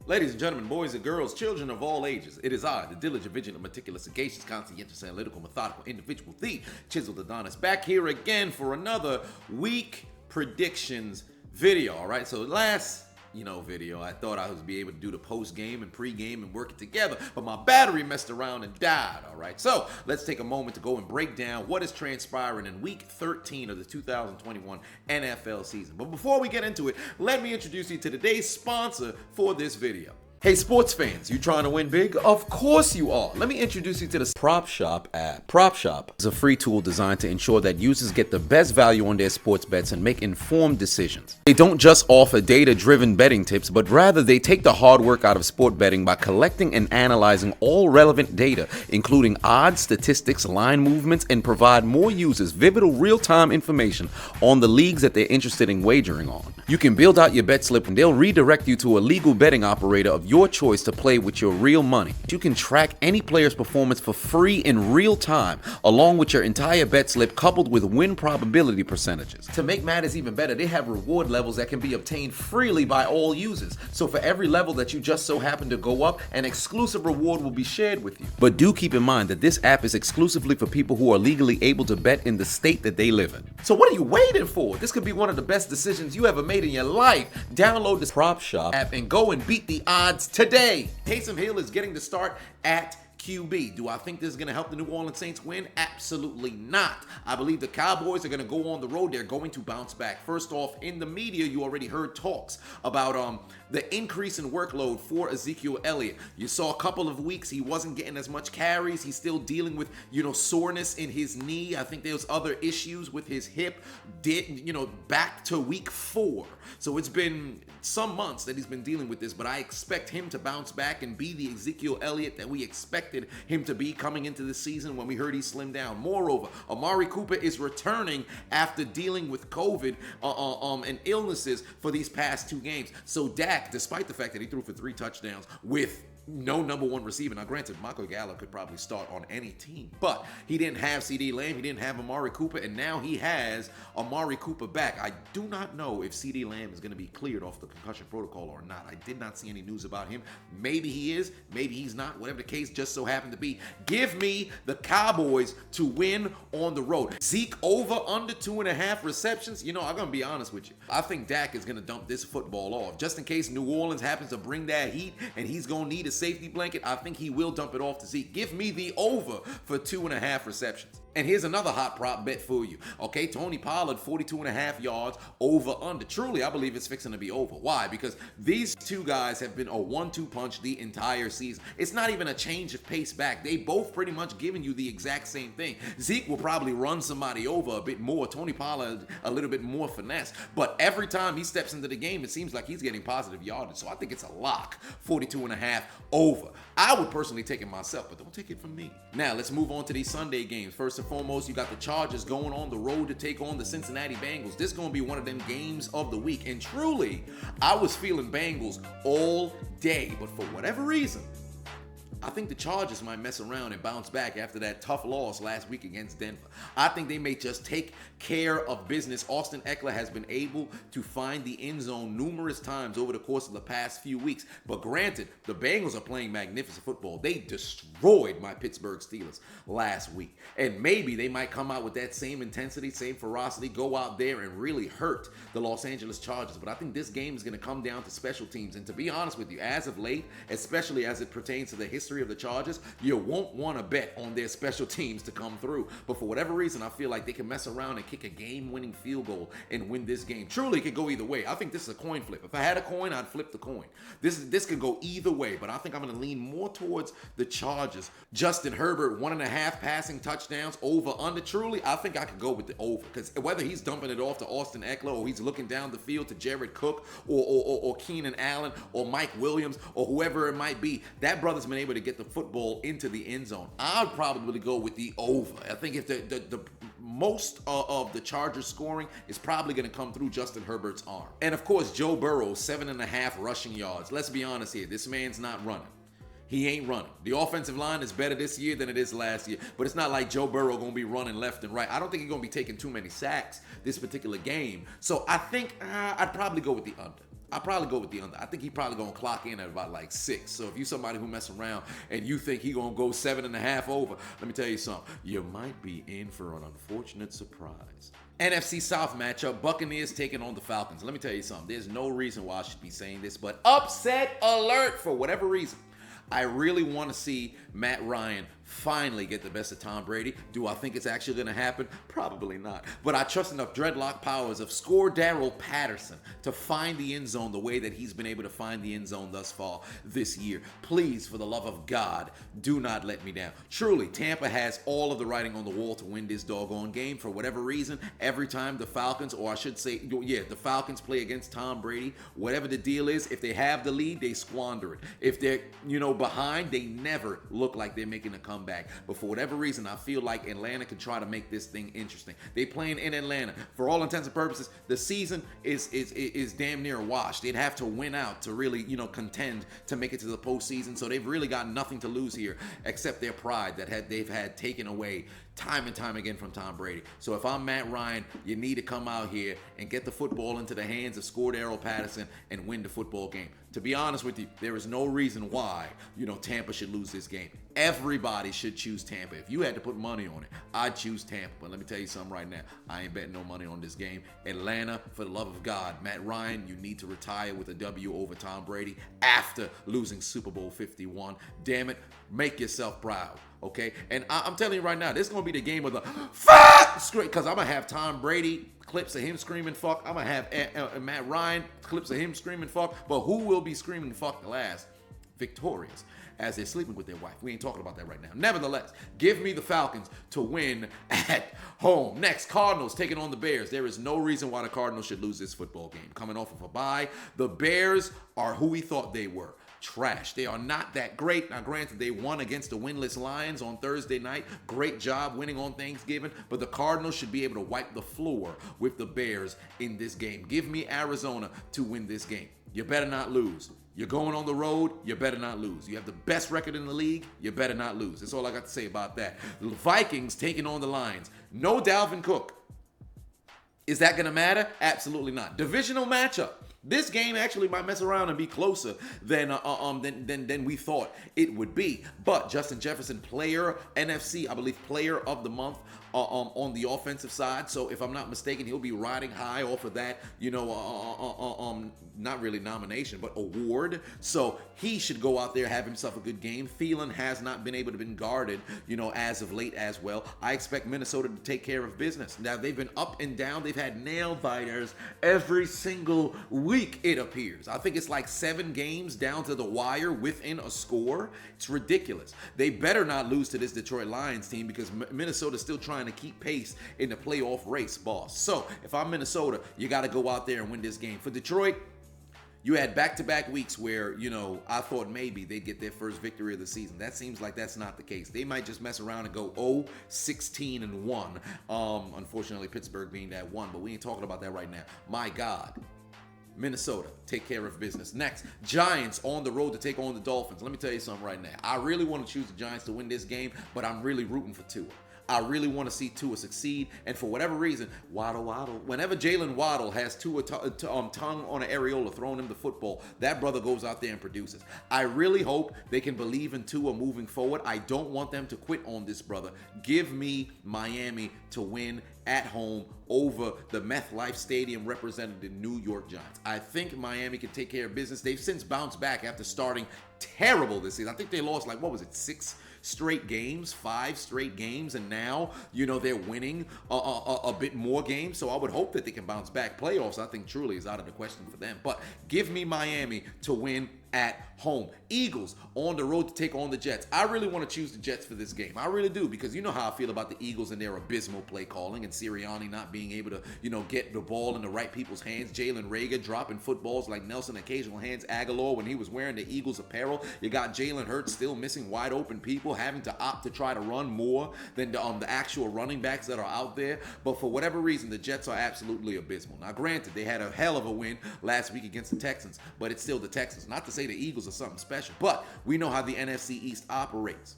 Ladies and gentlemen, boys and girls, children of all ages, it is I, the diligent, vigilant, meticulous, sagacious, conscientious, analytical, methodical, individual, the Chiseled Adonis, back here again for another week predictions video, all right? So last video, I thought I was be able to do the post-game and pre-game and work it together, but my battery messed around and died, all right? So let's take a moment to go and break down what is transpiring in week 13 of the 2021 NFL season. But before we get into it, let me introduce you to today's sponsor for this video. Hey sports fans, you trying to win big? Of course you are. Let me introduce you to the Propshop app. Propshop is a free tool designed to ensure that users get the best value on their sports bets and make informed decisions. They don't just offer data-driven betting tips, but rather they take the hard work out of sport betting by collecting and analyzing all relevant data, including odds, statistics, line movements, and provide more users vivid real-time information on the leagues that they're interested in wagering on. You can build out your bet slip and they'll redirect you to a legal betting operator of your choice to play with your real money. You can track any player's performance for free in real time, along with your entire bet slip coupled with win probability percentages. To make matters even better, they have reward levels that can be obtained freely by all users. So for every level that you just so happen to go up, an exclusive reward will be shared with you. But do keep in mind that this app is exclusively for people who are legally able to bet in the state that they live in. So what are you waiting for? This could be one of the best decisions you ever made in your life. Download the Propshop app and go and beat the odds today. Taysom Hill is getting the start at QB. Do I think this is going to help the New Orleans Saints win? Absolutely not. I believe the Cowboys are going to go on the road. They're going to bounce back. First off, in the media, you already heard talks about the increase in workload for Ezekiel Elliott. You saw a couple of weeks he wasn't getting as much carries. He's still dealing with, soreness in his knee. I think there's other issues with his hip. Back to week 4. So it's been some months that he's been dealing with this, but I expect him to bounce back and be the Ezekiel Elliott that we expected him to be coming into the season when we heard he slimmed down. Moreover, Amari Cooper is returning after dealing with COVID and illnesses for these past 2 games. So Dak, despite the fact that he threw for 3 touchdowns with no number 1 receiver. Now, granted, Michael Gallup could probably start on any team, but he didn't have CeeDee Lamb, he didn't have Amari Cooper, and now he has Amari Cooper back. I do not know if CeeDee Lamb is going to be cleared off the concussion protocol or not. I did not see any news about him. Maybe he is, maybe he's not. Whatever the case just so happened to be. Give me the Cowboys to win on the road. Zeke over under 2.5 receptions. I'm going to be honest with you. I think Dak is going to dump this football off. Just in case New Orleans happens to bring that heat and he's going to need a safety blanket, I think he will dump it off to Zeke. Give me the over for 2.5 receptions. And here's another hot prop bet for you. Okay, Tony Pollard, 42.5 yards, over under. Truly, I believe it's fixing to be over. Why? Because these 2 guys have been a 1-2 punch the entire season. It's not even a change of pace back. They both pretty much giving you the exact same thing. Zeke will probably run somebody over a bit more. Tony Pollard, a little bit more finesse. But every time he steps into the game, it seems like he's getting positive yardage. So I think it's a lock. 42.5 over. I would personally take it myself, but don't take it from me. Now, let's move on to these Sunday games. First and foremost, you got the Chargers going on the road to take on the Cincinnati Bengals. This is going to be one of them games of the week. And truly, I was feeling Bengals all day, but for whatever reason, I think the Chargers might mess around and bounce back after that tough loss last week against Denver. I think they may just take care of business. Austin Eckler has been able to find the end zone numerous times over the course of the past few weeks. But granted, the Bengals are playing magnificent football. They destroyed my Pittsburgh Steelers last week. And maybe they might come out with that same intensity, same ferocity, go out there and really hurt the Los Angeles Chargers. But I think this game is going to come down to special teams. And to be honest with you, as of late, especially as it pertains to the history of the Chargers, you won't want to bet on their special teams to come through. But for whatever reason, I feel like they can mess around and kick a game-winning field goal and win this game. Truly, it could go either way. I think this is a coin flip. If I had a coin, I'd flip the coin. This could go either way, but I think I'm going to lean more towards the Chargers. Justin Herbert, 1.5 passing touchdowns, over, under. Truly, I think I could go with the over, because whether he's dumping it off to Austin Eckler or he's looking down the field to Jared Cook or Keenan Allen or Mike Williams or whoever it might be, that brother's been able to get the football into the end zone. I'd probably go with the over. I think if the most of the Chargers scoring is probably going to come through Justin Herbert's arm. And of course, Joe Burrow, 7.5 rushing yards. Let's be honest here. This man's not running. He ain't running. The offensive line is better this year than it is last year, but it's not like Joe Burrow going to be running left and right. I don't think he's going to be taking too many sacks this particular game. So I think I'd probably go with the under. I'll probably go with the under. I think he probably gonna clock in at about like 6. So if you somebody who mess around and you think he gonna go 7.5 over, let me tell you something. You might be in for an unfortunate surprise. NFC South matchup, Buccaneers taking on the Falcons. Let me tell you something. There's no reason why I should be saying this, but upset alert for whatever reason. I really want to see Matt Ryan finally get the best of Tom Brady. Do I think it's actually going to happen? Probably not. But I trust enough dreadlock powers of Daryl Patterson to find the end zone the way that he's been able to find the end zone thus far this year. Please, for the love of God, do not let me down. Truly, Tampa has all of the writing on the wall to win this doggone game. For whatever reason, every time the Falcons, or I should say, the Falcons play against Tom Brady, whatever the deal is, if they have the lead, they squander it. If they're, behind, they never look like they're making a comeback. But for whatever reason, I feel like Atlanta can try to make this thing interesting. They playing in Atlanta. For all intents and purposes, the season is damn near washed. They'd have to win out to really, contend to make it to the postseason. So they've really got nothing to lose here except their pride that they've had taken away time and time again from Tom Brady. So if I'm Matt Ryan, you need to come out here and get the football into the hands of Daryl Patterson and win the football game. To be honest with you, there is no reason why, Tampa should lose this game. Everybody should choose Tampa. If you had to put money on it, I'd choose Tampa. But let me tell you something right now. I ain't betting no money on this game. Atlanta, for the love of God, Matt Ryan, you need to retire with a W over Tom Brady after losing Super Bowl 51. Damn it, make yourself proud. Okay? And I'm telling you right now, this is going to be the game of the fuck scream, because I'm going to have Tom Brady clips of him screaming fuck. I'm going to have Matt Ryan clips of him screaming fuck. But who will be screaming fuck the last? Victorious, as they're sleeping with their wife. We ain't talking about that right now. Nevertheless, give me the Falcons to win at home. Next, Cardinals taking on the Bears. There is no reason why the Cardinals should lose this football game. Coming off of a bye, the Bears are who we thought they were. Trash. They are not that great. Now, granted, they won against the winless Lions on Thursday night. Great job winning on Thanksgiving. But the Cardinals should be able to wipe the floor with the Bears in this game. Give me Arizona to win this game. You better not lose. You're going on the road, you better not lose. You have the best record in the league, you better not lose. That's all I got to say about that. The Vikings taking on the Lions. No Dalvin Cook. Is that going to matter? Absolutely not. Divisional matchup. This game actually might mess around and be closer than we thought it would be. But Justin Jefferson, NFC, I believe, player of the month on the offensive side. So if I'm not mistaken, he'll be riding high off of that, not really nomination, but award. So he should go out there, have himself a good game. Thielen has not been able to be guarded, as of late as well. I expect Minnesota to take care of business. Now, they've been up and down. They've had nail biters every single week, it appears. I think it's like 7 games down to the wire within a score. It's ridiculous. They better not lose to this Detroit Lions team because Minnesota's still trying to keep pace in the playoff race, boss. So if I'm Minnesota, you got to go out there and win this game. For Detroit, you had back-to-back weeks where, I thought maybe they'd get their first victory of the season. That seems like that's not the case. They might just mess around and go 0-16-1. Unfortunately, Pittsburgh being that one, but we ain't talking about that right now. My God. Minnesota, take care of business. Next, Giants on the road to take on the Dolphins. Let me tell you something right now. I really want to choose the Giants to win this game, but I'm really rooting for Tua. I really want to see Tua succeed, and for whatever reason, Waddle. Whenever Jalen Waddle has Tua tongue on an areola throwing him the football, that brother goes out there and produces. I really hope they can believe in Tua moving forward. I don't want them to quit on this brother. Give me Miami to win at home over the MetLife Stadium represented the New York Giants. I think Miami can take care of business. They've since bounced back after starting terrible this season. I think they lost 6 straight games, 5 straight games, and now, they're winning a bit more games, so I would hope that they can bounce back. Playoffs, I think, truly is out of the question for them, but give me Miami to win at home. Eagles on the road to take on the Jets. I really want to choose the Jets for this game. I really do, because you know how I feel about the Eagles and their abysmal play calling and Sirianni not being able to, get the ball in the right people's hands. Jalen Reagor dropping footballs like Nelson occasional hands Aguilar when he was wearing the Eagles apparel. You got Jalen Hurts still missing wide open people, having to opt to try to run more than the actual running backs that are out there. But for whatever reason, the Jets are absolutely abysmal. Now, granted, they had a hell of a win last week against the Texans, but it's still the Texans. Not to say the Eagles are something special, but we know how the NFC East operates.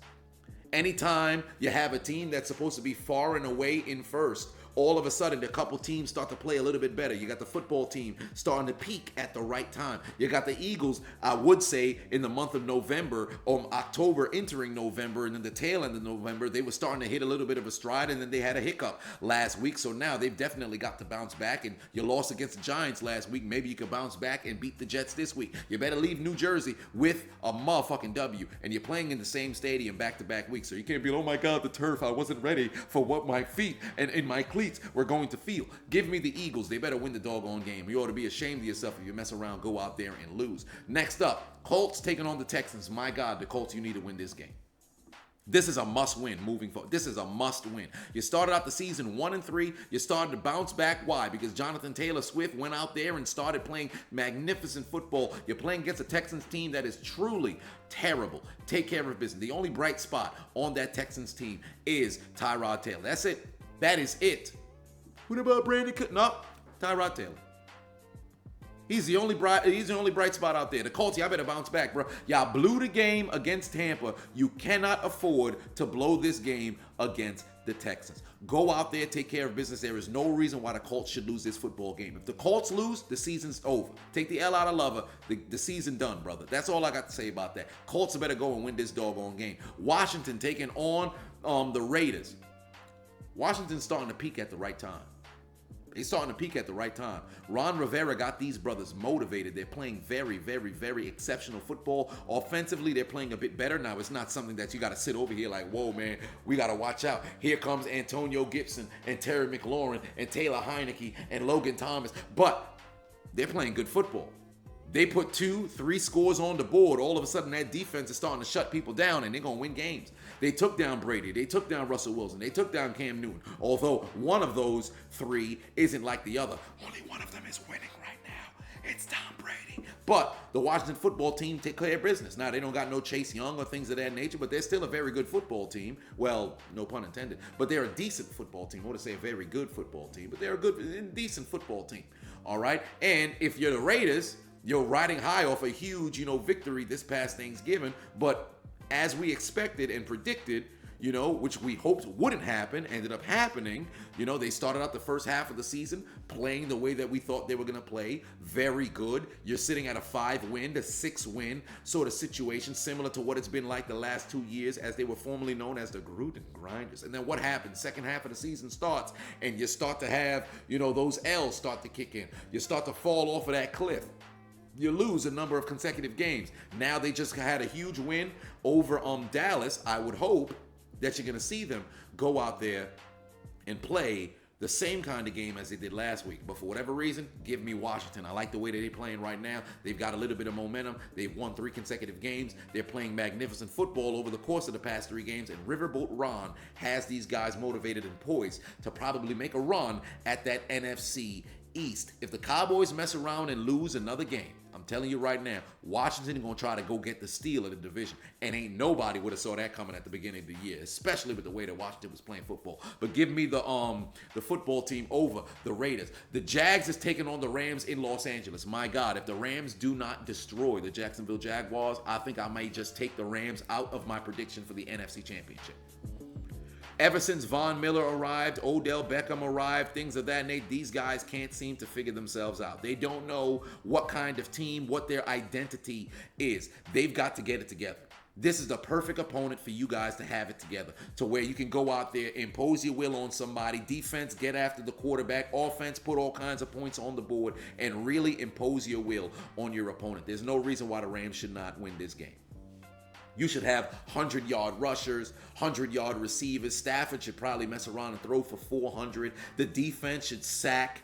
Anytime you have a team that's supposed to be far and away in first all of a sudden a couple teams start to play a little bit better. You got the football team starting to peak at the right time. You got the Eagles, I would say, in the month of November or October entering November, and then the tail end of November, they were starting to hit a little bit of a stride, and then they had a hiccup last week. So now they've definitely got to bounce back, and you lost against the Giants last week. Maybe you could bounce back and beat the Jets this week. You better leave New Jersey with a motherfucking W, and you're playing in the same stadium back-to-back weeks. So you can't be, oh my God, the turf, I wasn't ready for what my feet and in my cleats were going to feel. Give me the Eagles. They better win the doggone game. You ought to be ashamed of yourself if you mess around, go out there and lose. Next up, Colts taking on the Texans. My God, the Colts, you need to win this game. This is a must-win moving forward. This is a must-win. You started out the season 1-3. You started to bounce back. Why? Because Jonathan Taylor Swift went out there and started playing magnificent football. You're playing against a Texans team that is truly terrible. Take care of business. The only bright spot on that Texans team is Tyrod Taylor. That's it. That is it. What about Brandon Cook? No, Tyrod Taylor. He's the only bright spot out there. The Colts, y'all better bounce back, bro. Y'all blew the game against Tampa. You cannot afford to blow this game against the Texans. Go out there, take care of business. There is no reason why the Colts should lose this football game. If the Colts lose, the season's over. Take the L out of Lover. The season done, brother. That's all I got to say about that. Colts better go and win this doggone game. Washington taking on the Raiders. Washington's starting to peak at the right time. They're starting to peak at the right time. Ron Rivera got these brothers motivated. They're playing very, very, very exceptional football. Offensively, they're playing a bit better. Now, it's not something that you got to sit over here like, whoa, man, we got to watch out. Here comes Antonio Gibson and Terry McLaurin and Taylor Heineke and Logan Thomas. But they're playing good football. They put 2-3 scores on the board. All of a sudden, that defense is starting to shut people down, and they're going to win games. They took down Brady. They took down Russell Wilson. They took down Cam Newton. Although one of those three isn't like the other. Only one of them is winning right now. It's Tom Brady. But the Washington football team take care of business. Now, they don't got no Chase Young or things of that nature, but they're still a very good football team. Well, no pun intended. But they're a decent football team. I want to say a very good football team, but they're a good and decent football team. All right? And if you're the Raiders, you're riding high off a huge, victory this past Thanksgiving. But as we expected and predicted, which we hoped wouldn't happen, ended up happening. They started out the first half of the season playing the way that we thought they were going to play. Very good. You're sitting at a 5-win to 6-win sort of situation, similar to what it's been like the last 2 years as they were formerly known as the Gruden Grinders. And then what happens? Second half of the season starts and you start to have, those L's start to kick in. You start to fall off of that cliff. You lose a number of consecutive games. Now they just had a huge win over Dallas. I would hope that you're going to see them go out there and play the same kind of game as they did last week. But for whatever reason, give me Washington. I like the way that they're playing right now. They've got a little bit of momentum. They've won 3 consecutive games. They're playing magnificent football over the course of the past 3 games. And Riverboat Ron has these guys motivated and poised to probably make a run at that NFC East. If the Cowboys mess around and lose another game, I'm telling you right now, Washington is going to try to go get the steal of the division. And ain't nobody would have saw that coming at the beginning of the year, especially with the way that Washington was playing football. But give me the football team over the Raiders. The Jags is taking on the Rams in Los Angeles. My God, if the Rams do not destroy the Jacksonville Jaguars, I think I might just take the Rams out of my prediction for the NFC Championship. Ever since Von Miller arrived, Odell Beckham arrived, things of that nature, these guys can't seem to figure themselves out. They don't know what kind of team, what their identity is. They've got to get it together. This is the perfect opponent for you guys to have it together, to where you can go out there, impose your will on somebody, defense, get after the quarterback, offense, put all kinds of points on the board, and really impose your will on your opponent. There's no reason why the Rams should not win this game. You should have 100-yard rushers, 100-yard receivers. Stafford should probably mess around and throw for 400. The defense should sack,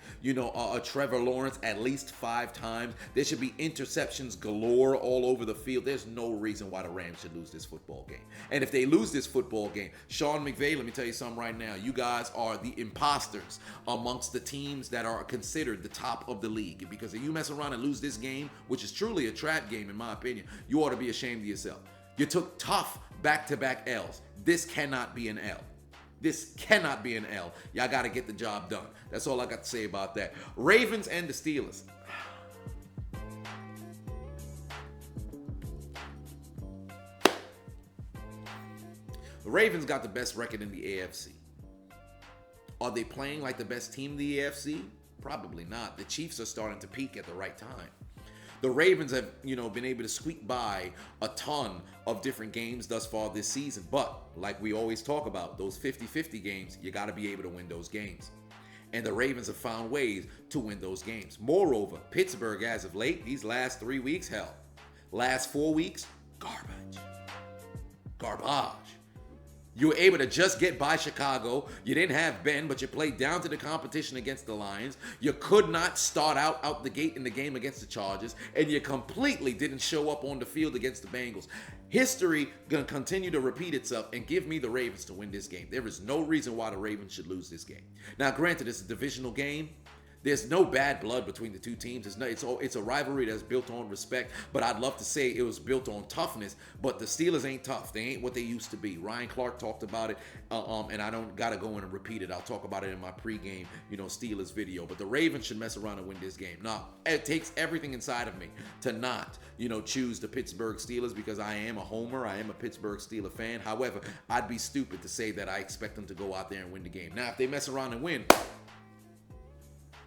Trevor Lawrence at least 5 times. There should be interceptions galore all over the field. There's no reason why the Rams should lose this football game. And if they lose this football game, Sean McVay, let me tell you something right now. You guys are the imposters amongst the teams that are considered the top of the league. Because if you mess around and lose this game, which is truly a trap game in my opinion, you ought to be ashamed of yourself. You took tough back-to-back L's. This cannot be an L. This cannot be an L. Y'all got to get the job done. That's all I got to say about that. Ravens and the Steelers. The Ravens got the best record in the AFC. Are they playing like the best team in the AFC? Probably not. The Chiefs are starting to peak at the right time. The Ravens have, been able to squeak by a ton of different games thus far this season. But like we always talk about, those 50-50 games, you got to be able to win those games. And the Ravens have found ways to win those games. Moreover, Pittsburgh, as of late, these last 3 weeks, hell, last 4 weeks, garbage. You were able to just get by Chicago. You didn't have Ben, but you played down to the competition against the Lions. You could not start out the gate in the game against the Chargers, and you completely didn't show up on the field against the Bengals. History going to continue to repeat itself and give me the Ravens to win this game. There is no reason why the Ravens should lose this game. Now, granted, it's a divisional game. There's no bad blood between the two teams. It's a rivalry that's built on respect, but I'd love to say it was built on toughness, but the Steelers ain't tough. They ain't what they used to be. Ryan Clark talked about it, and I don't got to go in and repeat it. I'll talk about it in my pregame, Steelers video, but the Ravens should mess around and win this game. Now, it takes everything inside of me to not, choose the Pittsburgh Steelers because I am a homer. I am a Pittsburgh Steelers fan. However, I'd be stupid to say that I expect them to go out there and win the game. Now, if they mess around and win,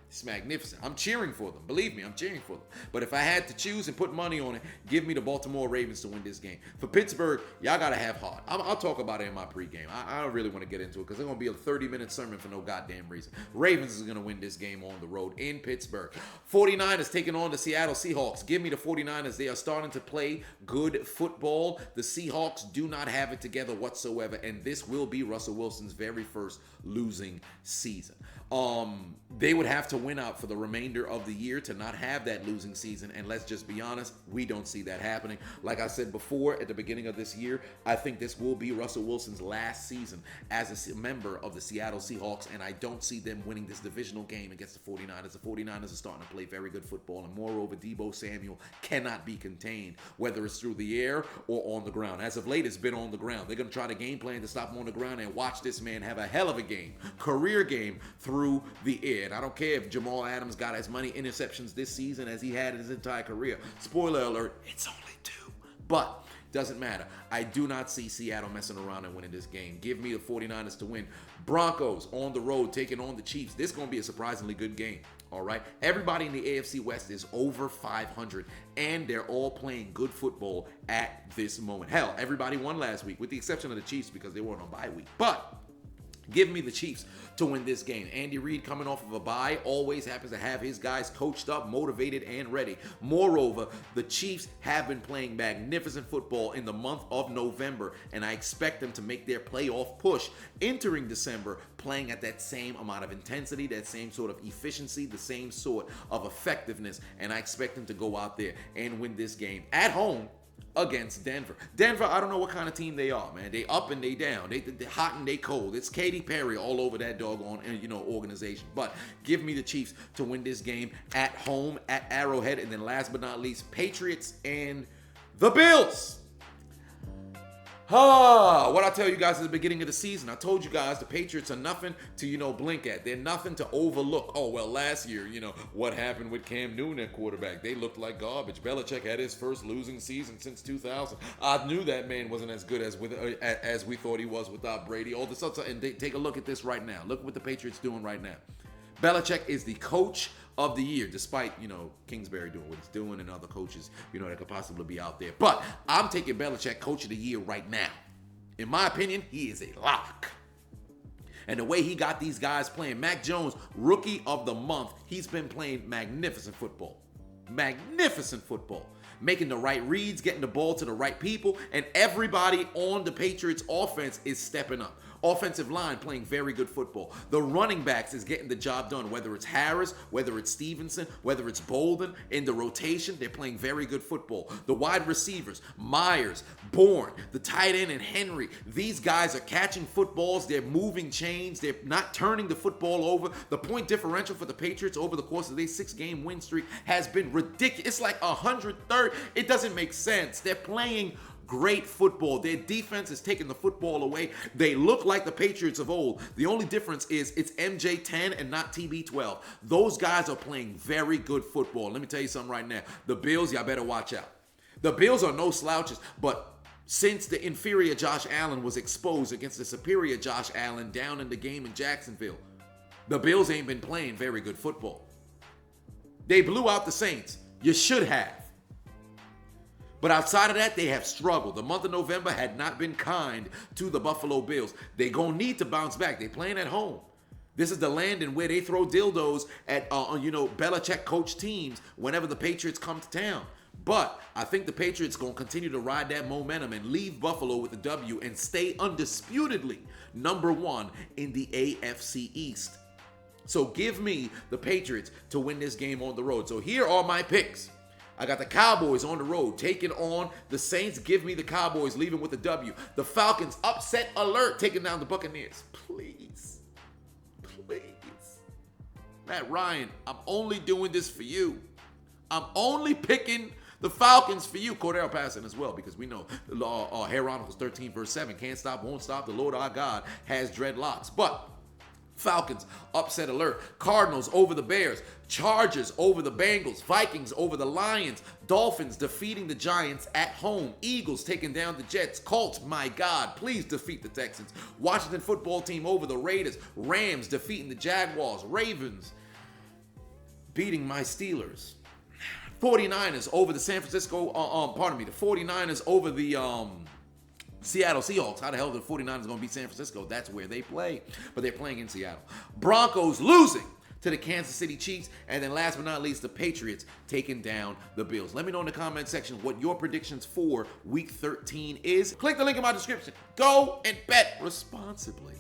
it's magnificent. I'm cheering for them. Believe me, I'm cheering for them. But if I had to choose and put money on it, give me the Baltimore Ravens to win this game. For Pittsburgh, y'all got to have heart. I'll talk about it in my pregame. I don't really want to get into it because it's going to be a 30-minute sermon for no goddamn reason. Ravens is going to win this game on the road in Pittsburgh. 49ers taking on the Seattle Seahawks. Give me the 49ers. They are starting to play good football. The Seahawks do not have it together whatsoever, and this will be Russell Wilson's very first losing season. They would have to win out for the remainder of the year to not have that losing season, and let's just be honest, we don't see that happening. Like I said before, at the beginning of this year, I think this will be Russell Wilson's last season as a member of the Seattle Seahawks, and I don't see them winning this divisional game against the 49ers. The 49ers are starting to play very good football, and moreover, Deebo Samuel cannot be contained, whether it's through the air or on the ground. As of late, it's been on the ground. They're going to try the game plan to stop him on the ground and watch this man have a hell of a game, career game through the air. And I don't care if Jamal Adams got as many interceptions this season as he had in his entire career. Spoiler alert, it's only 2. But doesn't matter. I do not see Seattle messing around and winning this game. Give me the 49ers to win. Broncos on the road taking on the Chiefs. This is going to be a surprisingly good game. All right. Everybody in the AFC West is over 500, and they're all playing good football at this moment. Hell, everybody won last week, with the exception of the Chiefs because they weren't on bye week. But give me the Chiefs to win this game. Andy Reid, coming off of a bye, always happens to have his guys coached up, motivated, and ready. Moreover, the Chiefs have been playing magnificent football in the month of November, and I expect them to make their playoff push entering December, playing at that same amount of intensity, that same sort of efficiency, the same sort of effectiveness, and I expect them to go out there and win this game at home against Denver. Denver, I don't know what kind of team they are, man. They up and they down. They hot and they cold. It's Katy Perry all over that doggone, organization. But give me the Chiefs to win this game at home at Arrowhead. And then last but not least, Patriots and the Bills. What I tell you guys at the beginning of the season, I told you guys the Patriots are nothing to, blink at. They're nothing to overlook. Oh, well, last year, what happened with Cam Newton at quarterback? They looked like garbage. Belichick had his first losing season since 2000. I knew that man wasn't as good as we thought he was without Brady. All this stuff, and take a look at this right now. Look what the Patriots doing right now. Belichick is the coach of the year, despite, Kingsbury doing what he's doing and other coaches, that could possibly be out there. But I'm taking Belichick coach of the year right now. In my opinion, he is a lock. And the way he got these guys playing, Mac Jones, rookie of the month, he's been playing magnificent football. Magnificent football. Making the right reads, getting the ball to the right people, and everybody on the Patriots offense is stepping up. Offensive line playing very good football. The running backs is getting the job done, whether it's Harris, whether it's Stevenson, whether it's Bolden. In the rotation, they're playing very good football. The wide receivers, Myers, Bourne, the tight end, and Henry. These guys are catching footballs. They're moving chains. They're not turning the football over. The point differential for the Patriots over the course of their 6-game win streak has been ridiculous. It's like 103rd. It doesn't make sense. They're playing great football. Their defense is taking the football away. They look like the Patriots of old. The only difference is it's MJ10 and not TB12. Those guys are playing very good football. Let me tell you something right now. The Bills, y'all better watch out. The Bills are no slouches, but since the inferior Josh Allen was exposed against the superior Josh Allen down in the game in Jacksonville, The Bills ain't been playing very good football. They blew out the Saints. You should have. But outside of that, they have struggled. The month of November had not been kind to the Buffalo Bills. They gonna need to bounce back. They playing at home. This is the land in where they throw dildos at, Belichick coach teams whenever the Patriots come to town. But I think the Patriots going to continue to ride that momentum and leave Buffalo with the W and stay undisputedly number one in the AFC East. So give me the Patriots to win this game on the road. So here are my picks. I got the Cowboys on the road taking on the Saints. Give me the Cowboys leaving with the W. The Falcons, upset alert, taking down the Buccaneers. Please. Matt Ryan, I'm only doing this for you. I'm only picking the Falcons for you. Cordell passing as well, because we know Chronicles 13 verse 7, can't stop, won't stop. The Lord our God has dreadlocks. But Falcons, upset alert. Cardinals over the Bears. Chargers over the Bengals. Vikings over the Lions. Dolphins defeating the Giants at home. Eagles taking down the Jets. Colts, my God, please defeat the Texans. Washington football team over the Raiders. Rams defeating the Jaguars. Ravens beating my Steelers. 49ers over the San Francisco, the 49ers over the Seattle Seahawks. How the hell are the 49ers going to beat San Francisco? That's where they play, but they're playing in Seattle. Broncos losing to the Kansas City Chiefs. And then last but not least, the Patriots taking down the Bills. Let me know in the comment section what your predictions for Week 13 is. Click the link in my description. Go and bet responsibly.